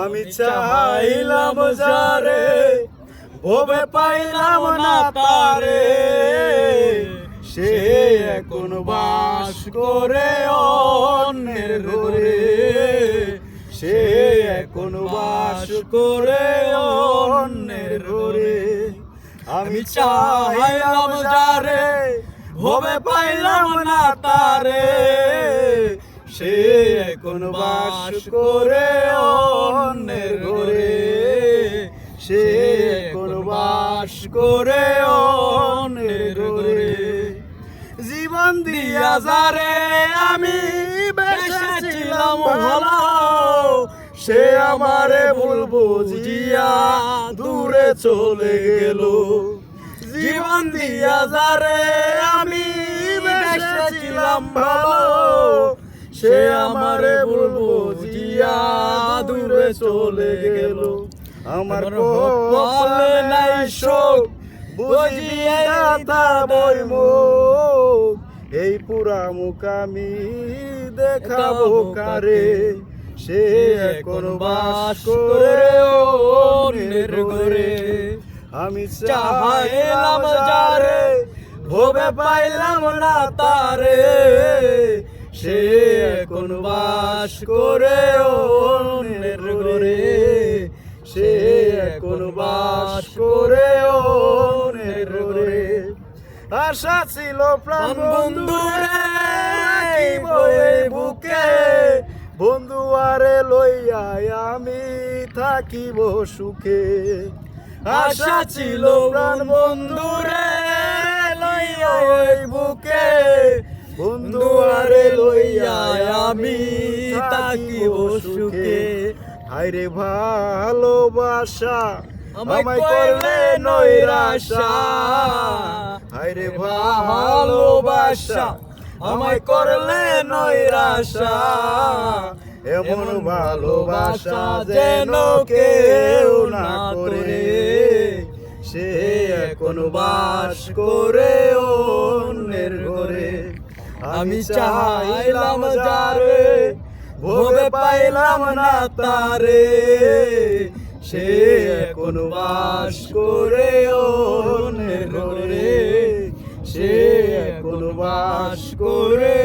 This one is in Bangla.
আমি চাইলাম যারে ভবে পাইলাম না তারে, সে এখন বাস করে অন্যের ঘরে, সে এখন বাস করে অন্যের ঘরে। আমি চাইলাম যারে ভবে পাইলাম না তারে, সে এখন বাস করে অন্যের ঘরে, সে এখন বাস করে অন্যের ঘরে। জীবন দিয়া যারে আমি বেসেছিলাম ভালো, সে আমারে ভুল বুঝিয়া দূরে চলে গেল। জীবন দিয়া যারে আমি বেসেছিলাম ভালো, সে আমারে ভুল বুঝিয়া দূরে চলে গেল। আমার কপালে নাই শোক বুঝিয়ে গাথা বই মুখ, এই পুরা মুখ আমি দেখাবো কারে, সে এখন বাস করে অন্যের ঘরে। আমি চাইলাম যারে ভবে পাইলাম না তারে, সে এখন বাস করে অন্যের ঘরে, সে এখন বাস করে অন্যের ঘরে। আশা ছিল প্রাণ বন্ধুরে এই বুকে, বন্ধু আরে লইয়া আমি থাকিব সুখে। আশা ছিল প্রাণ বন্ধুরে লইয়া এই বুকে, বন্ধু আরে লইয়া আমি থাকিব সুখে। হায়রে ভালোবাসা আমায় করলে নৈরাশা, হায়রে ভালোবাসা আমায় করলে নৈরাশা। এমন ভালোবাসা যেন কেউ না করে, সে এখন বাস করে অন্যের ঘরে। আমি চাইলাম যারে ভবে পাইলাম না তারে, সে এখন বাস করে অন্যের ঘরে, সে এখন বাস করে